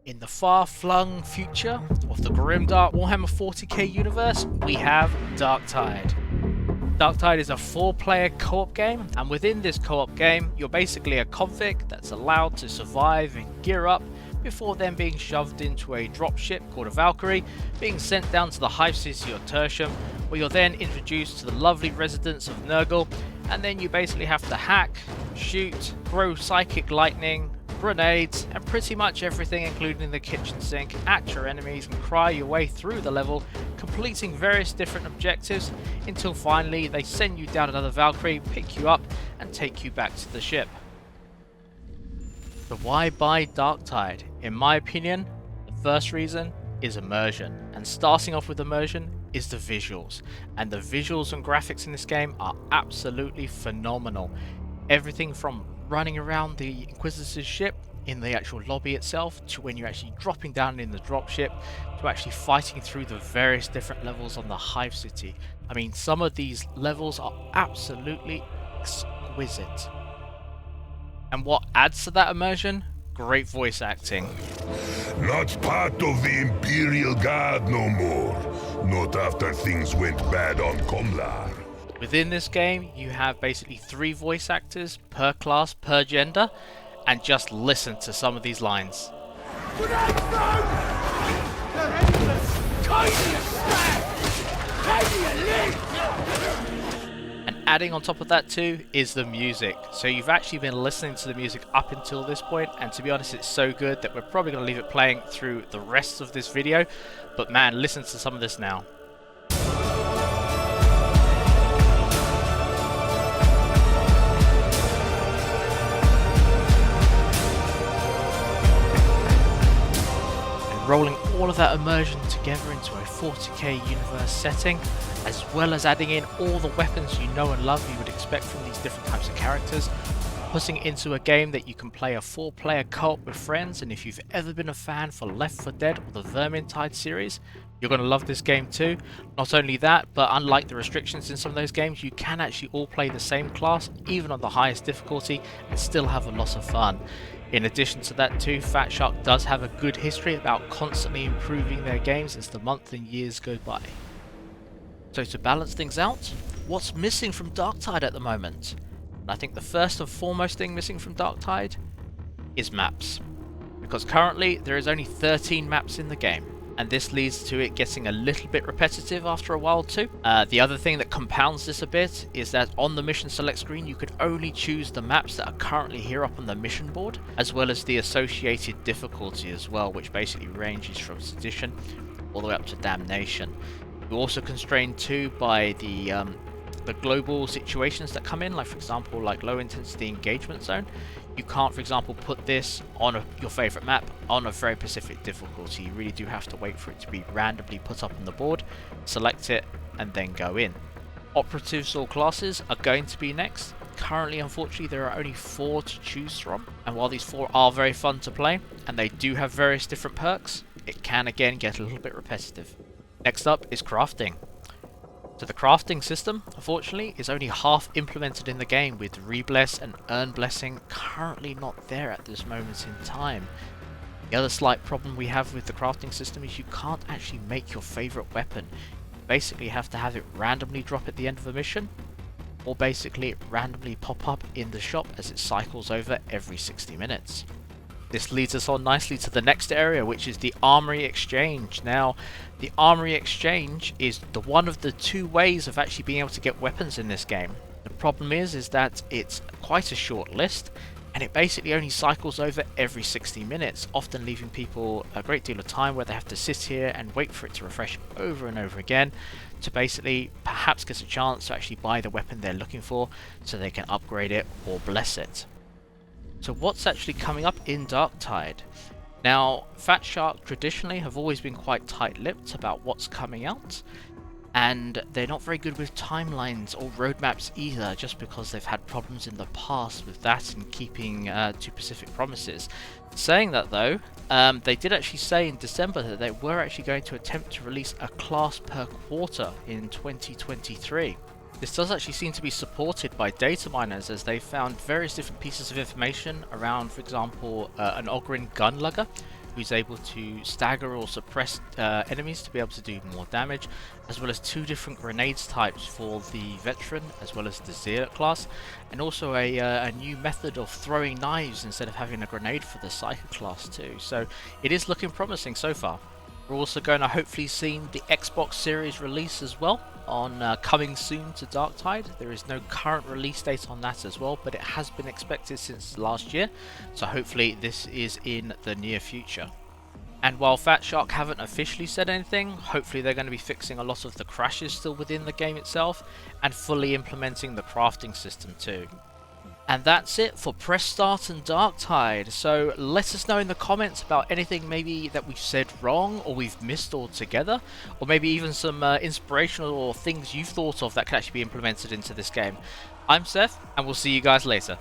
In the far-flung future of the grimdark Warhammer 40k universe, we have Darktide. Darktide is a 4-player co-op game, and within this co-op game, you're basically a convict that's allowed to survive and gear up before then being shoved into a dropship called a Valkyrie, being sent down to the hive city of Tertium, where you're then introduced to the lovely residents of Nurgle, and then you basically have to hack, shoot, throw psychic lightning, grenades, and pretty much everything including the kitchen sink at your enemies and cry your way through the level, completing various different objectives until finally they send you down another Valkyrie, pick you up and take you back to the ship. So why buy Darktide? In my opinion, the first reason is immersion, and starting off with immersion is the visuals, and the visuals and graphics in this game are absolutely phenomenal. Everything from running around the Inquisitor's ship in the actual lobby itself, to when you're actually dropping down in the dropship, to actually fighting through the various different levels on the hive city. I mean, some of these levels are absolutely exquisite. And what adds to that immersion? Great voice acting. Not part of the Imperial Guard no more. Not after things went bad on Comlar. Within this game, you have basically 3 voice actors per class, per gender, and just listen to some of these lines. And adding on top of that too is the music. So you've actually been listening to the music up until this point, and to be honest, it's so good that we're probably going to leave it playing through the rest of this video. But man, listen to some of this now. Rolling all of that immersion together into a 40k universe setting, as well as adding in all the weapons you know and love you would expect from these different types of characters, putting it into a game that you can play a 4-player co-op with friends. And if you've ever been a fan for Left 4 Dead or the Vermintide series, you're going to love this game too. Not only that, but unlike the restrictions in some of those games, you can actually all play the same class, even on the highest difficulty, and still have a lot of fun. In addition to that too, Fatshark does have a good history about constantly improving their games as the months and years go by. So to balance things out, what's missing from Darktide at the moment? And I think the first and foremost thing missing from Darktide is maps. Because currently there is only 13 maps in the game, and this leads to it getting a little bit repetitive after a while too. The other thing that compounds this a bit is that on the mission select screen you could only choose the maps that are currently here up on the mission board, as well as the associated difficulty as well, which basically ranges from Sedition all the way up to Damnation. You're also constrained too by the global situations that come in, like for example like low intensity engagement zone. You can't, for example, put this on your favourite map on a very specific difficulty. You really do have to wait for it to be randomly put up on the board, select it, and then go in. Operatives or classes are going to be next. Currently, unfortunately, there are only 4 to choose from, and while these 4 are very fun to play, and they do have various different perks, it can again get a little bit repetitive. Next up is crafting. So the crafting system, unfortunately, is only half implemented in the game, with Rebless and Earn Blessing currently not there at this moment in time. The other slight problem we have with the crafting system is you can't actually make your favourite weapon. You basically have to have it randomly drop at the end of a mission, or basically randomly pop up in the shop as it cycles over every 60 minutes. This leads us on nicely to the next area, which is the Armory Exchange. Now, the Armory Exchange is one of the 2 ways of actually being able to get weapons in this game. The problem is that it's quite a short list, and it basically only cycles over every 60 minutes, often leaving people a great deal of time where they have to sit here and wait for it to refresh over and over again to basically perhaps get a chance to actually buy the weapon they're looking for so they can upgrade it or bless it. So what's actually coming up in Darktide? Now, Fatshark traditionally have always been quite tight-lipped about what's coming out, and they're not very good with timelines or roadmaps either, just because they've had problems in the past with that and keeping to specific promises. Saying that though, they did actually say in December that they were actually going to attempt to release a class per quarter in 2023. This does actually seem to be supported by data miners, as they found various different pieces of information around, for example, an Ogryn gun lugger, who's able to stagger or suppress enemies to be able to do more damage, as well as 2 different grenades types for the veteran as well as the zealot class, and also a new method of throwing knives instead of having a grenade for the psychic class too. So it is looking promising so far. We're also going to hopefully see the Xbox Series release as well, on coming soon to Darktide. There is no current release date on that as well, but it has been expected since last year, so hopefully this is in the near future. And while Fatshark haven't officially said anything, hopefully they're going to be fixing a lot of the crashes still within the game itself, and fully implementing the crafting system too. And that's it for Press Start and Darktide. So let us know in the comments about anything maybe that we've said wrong or we've missed altogether, or maybe even some inspirational or things you've thought of that can actually be implemented into this game. I'm Seth, and we'll see you guys later.